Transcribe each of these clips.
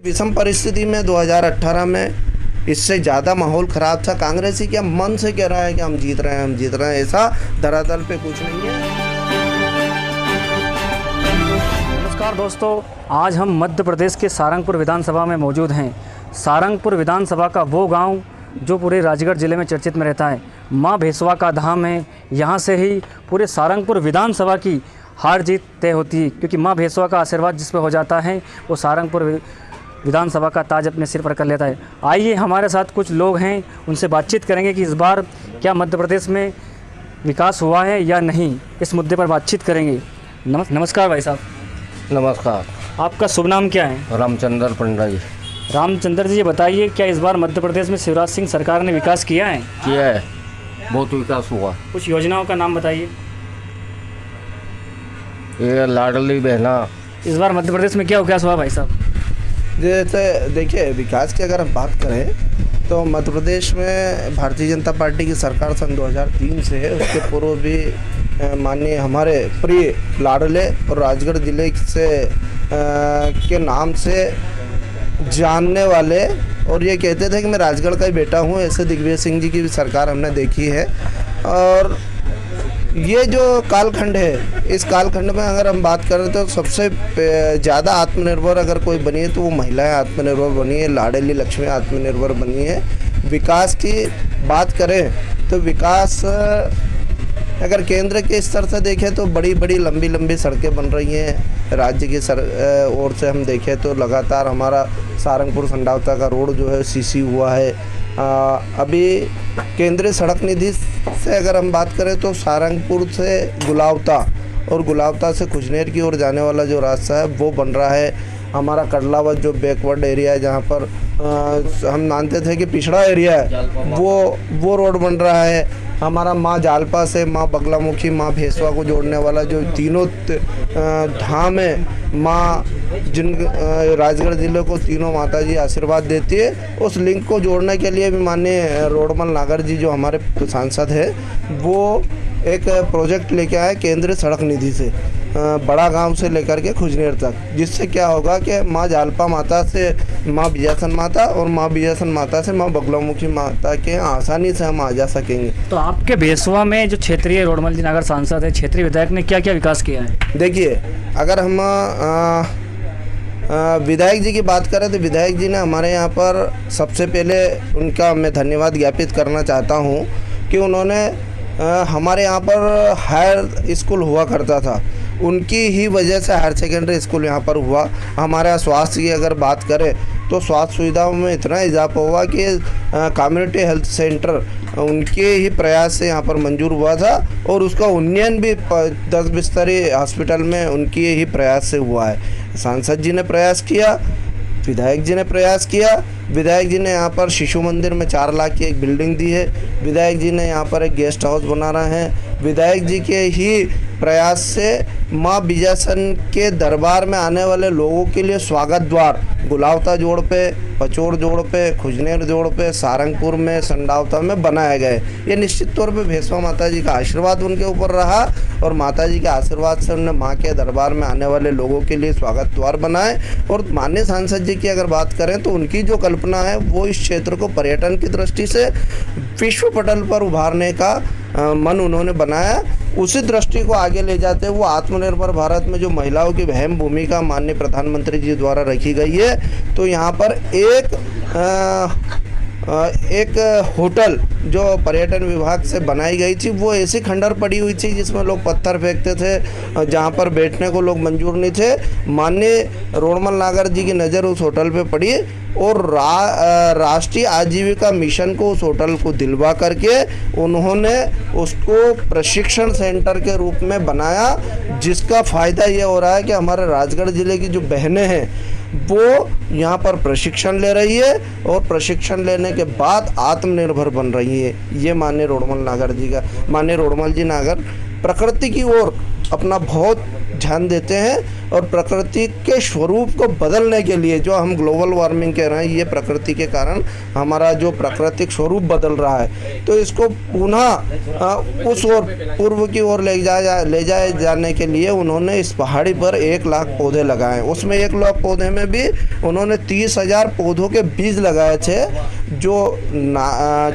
विषम परिस्थिति में 2018 में इससे ज़्यादा माहौल ख़राब था। कांग्रेस ही क्या मन से कह रहा है कि हम जीत रहे हैं, ऐसा धरातल पे कुछ नहीं है। नमस्कार दोस्तों, आज हम मध्य प्रदेश के सारंगपुर विधानसभा में मौजूद हैं। सारंगपुर विधानसभा का वो गांव जो पूरे राजगढ़ ज़िले में चर्चित में रहता है। माँ भेसवा का धाम है। यहाँ से ही पूरे सारंगपुर विधानसभा की हार जीत तय होती है, क्योंकि माँ भेसवा का आशीर्वाद जिस पे हो जाता है वो सारंगपुर विधानसभा का ताज अपने सिर पर कर लेता है। आइए हमारे साथ कुछ लोग हैं, उनसे बातचीत करेंगे कि इस बार क्या मध्य प्रदेश में विकास हुआ है या नहीं, इस मुद्दे पर बातचीत करेंगे। नमस्कार भाई साहब। नमस्कार। आपका शुभ नाम क्या है? रामचंद्र पंडा जी। रामचंद्र जी, ये बताइए क्या इस बार मध्य प्रदेश में शिवराज सिंह सरकार ने विकास किया है? किया है, बहुत विकास हुआ। कुछ योजनाओं का नाम बताइए। ये लाडली बहना। इस बार मध्य प्रदेश में क्या विकास हुआ भाई साहब? जैसे देखिए, विकास की अगर हम बात करें तो मध्य प्रदेश में भारतीय जनता पार्टी की सरकार सन 2003 से है। उसके पूर्व भी माननीय हमारे प्रिय लाडले और राजगढ़ जिले से के नाम से जानने वाले और ये कहते थे कि मैं राजगढ़ का ही बेटा हूँ, ऐसे दिग्विजय सिंह जी की भी सरकार हमने देखी है। और ये जो कालखंड है, इस कालखंड में अगर हम बात करें तो सबसे ज़्यादा आत्मनिर्भर अगर कोई बनी है तो वो महिलाएं आत्मनिर्भर बनी है। लाडली लक्ष्मी आत्मनिर्भर बनी है। विकास की बात करें तो विकास अगर केंद्र के स्तर से देखें तो बड़ी बड़ी लंबी लंबी सड़कें बन रही हैं। राज्य की ओर से हम देखें तो लगातार हमारा सारंगपुर संडावता का रोड जो है सीसी हुआ है। अभी केंद्रीय सड़क निधि से अगर हम बात करें तो सारंगपुर से गुलावता और गुलावता से खुजनेर की ओर जाने वाला जो रास्ता है वो बन रहा है। हमारा कड़लावत जो बैकवर्ड एरिया है, जहाँ पर हम मानते थे कि पिछड़ा एरिया है, वो रोड बन रहा है। हमारा माँ जालपा से माँ बगलामुखी, माँ भेसवा को जोड़ने वाला जो तीनों धाम है, माँ जिन राजगढ़ ज़िले को तीनों माता जी आशीर्वाद देती है, उस लिंक को जोड़ने के लिए भी माननीय रोडमल नागर जी जो हमारे सांसद है वो एक प्रोजेक्ट लेके आए केंद्रीय सड़क निधि से, बड़ा गांव से लेकर के खुजनेर तक, जिससे क्या होगा कि माँ जालपा माता से माँ बिजासन माता और माँ बिजासन माता से माँ बगलामुखी माता के आसानी से हम आ जा सकेंगे। तो आपके भेसवा में जो क्षेत्रीय रोडमल जी नागर सांसद है, क्षेत्रीय विधायक ने क्या क्या विकास किया है? देखिए, अगर हम विधायक जी की बात करें तो विधायक जी ने हमारे यहाँ पर सबसे पहले उनका मैं धन्यवाद ज्ञापित करना चाहता हूँ कि उन्होंने हमारे यहाँ पर हायर स्कूल हुआ करता था, उनकी ही वजह से हायर सेकेंडरी स्कूल यहाँ पर हुआ। हमारे यहाँ स्वास्थ्य की अगर बात करें तो स्वास्थ्य सुविधाओं में इतना इजाफा हुआ कि कम्युनिटी हेल्थ सेंटर उनके ही प्रयास से यहाँ पर मंजूर हुआ था और उसका उन्नयन भी 10 बिस्तरी हॉस्पिटल में उनकी ही प्रयास से हुआ है। सांसद जी ने प्रयास किया, विधायक जी ने प्रयास किया। विधायक जी ने यहाँ पर शिशु मंदिर में 4 लाख की एक बिल्डिंग दी है। विधायक जी ने यहाँ पर एक गेस्ट हाउस बना रहे हैं। विधायक जी के ही प्रयास से माँ बिजासन के दरबार में आने वाले लोगों के लिए स्वागत द्वार गुलावता जोड़ पे, पचोर जोड़ पे, खुजनेर जोड़ पे, सारंगपुर में, संडावता में बनाए गए। ये निश्चित तौर पे भेसवा माता जी का आशीर्वाद उनके ऊपर रहा और माता जी के आशीर्वाद से उन्होंने माँ के दरबार में आने वाले लोगों के लिए स्वागत द्वार बनाए। और माननीय सांसद जी की अगर बात करें तो उनकी जो कल्पना है वो इस क्षेत्र को पर्यटन की दृष्टि से विश्व पटल पर उभारने का मन उन्होंने बनाया। उसी दृष्टि को आगे ले जाते हुए आत्मनिर्भर भारत में जो महिलाओं की अहम भूमिका माननीय प्रधानमंत्री जी द्वारा रखी गई है, तो यहाँ पर एक होटल जो पर्यटन विभाग से बनाई गई थी वो ऐसी खंडर पड़ी हुई थी जिसमें लोग पत्थर फेंकते थे, जहाँ पर बैठने को लोग मंजूर नहीं थे। माननीय रोडमल नागर जी की नज़र उस होटल पे पड़ी और राष्ट्रीय आजीविका मिशन को उस होटल को दिलवा करके उन्होंने उसको प्रशिक्षण सेंटर के रूप में बनाया, जिसका फ़ायदा ये हो रहा है कि हमारे राजगढ़ ज़िले की जो बहनें हैं वो यहाँ पर प्रशिक्षण ले रही है और प्रशिक्षण लेने के बाद आत्मनिर्भर बन रही है। ये माननीय रोडमल नागर जी का, माननीय रोडमल जी नागर प्रकृति की ओर अपना बहुत ध्यान देते हैं और प्रकृति के स्वरूप को बदलने के लिए, जो हम ग्लोबल वार्मिंग कह रहे हैं, ये प्रकृति के कारण हमारा जो प्राकृतिक स्वरूप बदल रहा है, तो इसको पुनः उस ओर पूर्व की ओर ले जाए जाने के लिए उन्होंने इस पहाड़ी पर 1 लाख पौधे लगाए। उसमें 1 लाख पौधे में भी उन्होंने 30,000 पौधों के बीज लगाए थे, जो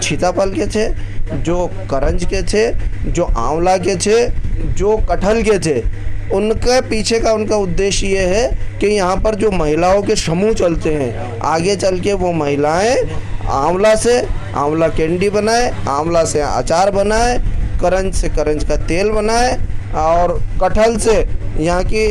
सीताफल के थे, जो करंज के थे, जो आंवला के थे, जो कटहल के थे। उनके पीछे का उनका उद्देश्य ये है कि यहाँ पर जो महिलाओं के समूह चलते हैं, आगे चल के वो महिलाएं आंवला से आंवला कैंडी बनाए, आंवला से अचार बनाए, करंज से करंज का तेल बनाए और कटहल से यहाँ की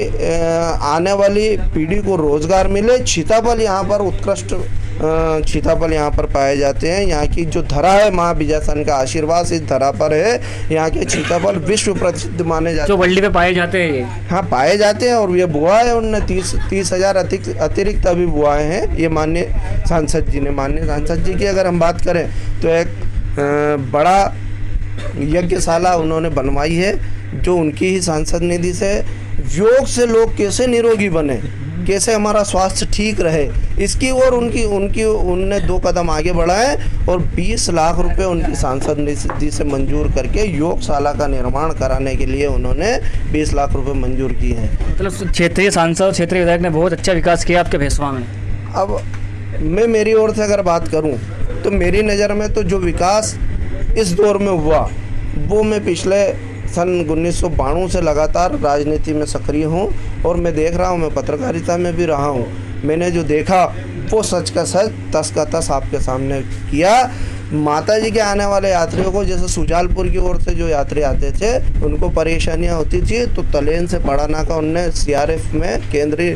आने वाली पीढ़ी को रोज़गार मिले। सीताफल यहाँ पर उत्कृष्ट सीताफल यहाँ पर पाए जाते हैं। यहाँ की जो धरा है, माँ विजयसन का आशीर्वाद इस धरा पर है। यहाँ के सीताफल विश्व प्रसिद्ध माने जाते हैं, जो वर्ल्ड पे पाए जाते हैं। हाँ, पाए जाते हैं। और ये बुआए उनने 30,000 अतिरिक्त अभी बुआए हैं, ये माननीय सांसद जी ने। माननीय सांसद जी की अगर हम बात करें तो एक बड़ा यज्ञशाला उन्होंने बनवाई है, जो उनकी ही सांसद निधि से। योग से लोग कैसे निरोगी बने, कैसे हमारा स्वास्थ्य ठीक रहे, इसकी ओर उनने 2 कदम आगे बढ़ाए और 20 लाख रुपए उनकी सांसद निधि से मंजूर करके योगशाला का निर्माण कराने के लिए उन्होंने 20 लाख रुपए मंजूर किए हैं। मतलब क्षेत्रीय सांसद, क्षेत्रीय विधायक ने बहुत अच्छा विकास किया आपके भैंसवा में। अब मैं मेरी ओर से अगर बात करूं तो मेरी नज़र में तो जो विकास इस दौर में हुआ, वो मैं पिछले सन 1992 से लगातार राजनीति में सक्रिय हूँ और मैं देख रहा हूँ, मैं पत्रकारिता में भी रहा हूँ। मैंने जो देखा वो सच का सच, तस का तस आपके सामने किया। माता जी के आने वाले यात्रियों को, जैसे सुजालपुर की ओर से जो यात्री आते थे, उनको परेशानियां होती थी, तो तलेन से पड़ाना का उनने CRF में केंद्रीय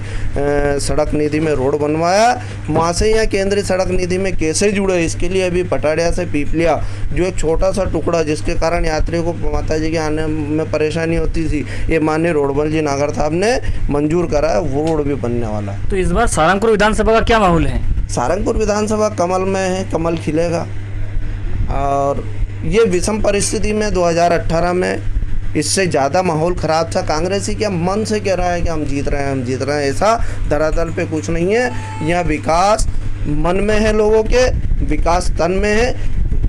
सड़क निधि में रोड बनवाया। वहाँ से यहाँ केंद्रीय सड़क निधि में कैसे जुड़े, इसके लिए अभी पटाड़िया से पीपलिया जो एक छोटा सा टुकड़ा जिसके कारण यात्रियों को माता जी के आने में परेशानी होती थी, ये माननीय रोडबल जी नागर साहब ने मंजूर करा है, वो रोड भी बनने वाला है। तो इस बार सारंगपुर विधानसभा का क्या माहौल है? सारंगपुर विधानसभा कमल में है, कमल खिलेगा। और ये विषम परिस्थिति में 2018 में इससे ज़्यादा माहौल ख़राब था। कांग्रेसी क्या मन से कह रहा है कि हम जीत रहे हैं, ऐसा धरातल पे कुछ नहीं है। यह विकास मन में है, लोगों के विकास तन में है।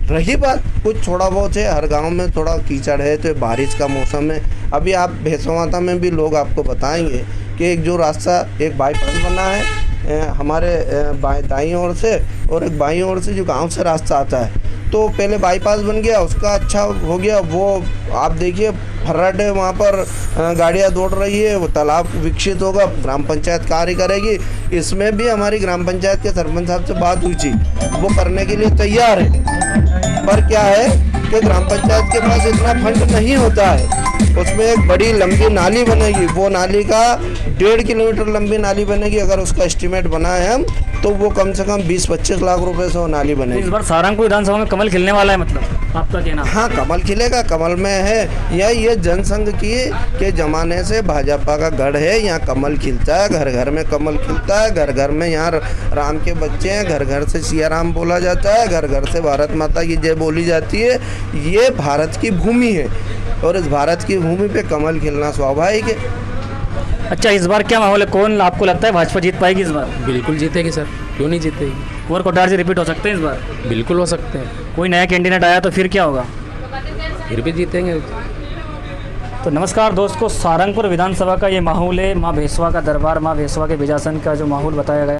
रही बात कुछ थोड़ा बहुत है, हर गांव में थोड़ा कीचड़ है, तो बारिश का मौसम है। अभी आप भैंसवाता में भी लोग आपको बताएंगे कि एक जो रास्ता, एक बाईपास बना है हमारे दाईं ओर से और एक बाईं ओर से जो गांव से रास्ता आता है, तो पहले बाईपास बन गया, उसका अच्छा हो गया। वो आप देखिए फर्राटे वहाँ पर गाड़ियाँ दौड़ रही है, वो तालाब विकसित होगा, ग्राम पंचायत कार्य करेगी। इसमें भी हमारी ग्राम पंचायत के सरपंच साहब से बात हुई थी, वो करने के लिए तैयार है। पर क्या है कि ग्राम पंचायत के पास इतना फंड नहीं होता है। उसमें एक बड़ी लंबी नाली बनेगी, वो नाली का 1.5 किलोमीटर लंबी नाली बनेगी। अगर उसका एस्टीमेट बनाए हम तो वो कम से कम 20-25 लाख रुपए से वो नाली बनेगी। इस बार सारंगपुर विधानसभा में कमल खिलने वाला है, मतलब आपका कहना? हाँ, कमल खिलेगा, कमल में है। ये जनसंघ के ज़माने से भाजपा का गढ़ है, यहाँ कमल खिलता है, घर घर में कमल खिलता है, घर घर में यहाँ राम के बच्चे हैं, घर घर से सिया राम बोला जाता है, घर घर से भारत माता की जय बोली जाती है। ये भारत की भूमि है और इस भारत की भूमि पे कमल खिलना स्वाभाविक है। अच्छा, इस बार क्या माहौल है? कौन आपको लगता है भाजपा जीत पाएगी इस बार? बिल्कुल जीतेगी सर, क्यों नहीं जीतेगी। कुंवर कोठारी से रिपीट हो सकते हैं इस बार? बिल्कुल हो सकते हैं। कोई नया कैंडिडेट आया तो फिर क्या होगा? फिर भी जीतेंगे। तो नमस्कार दोस्तों, सारंगपुर विधानसभा का ये माहौल है। माँ भैंसवा का दरबार, माँ भैंसवा के विजासन का जो माहौल बताया गया।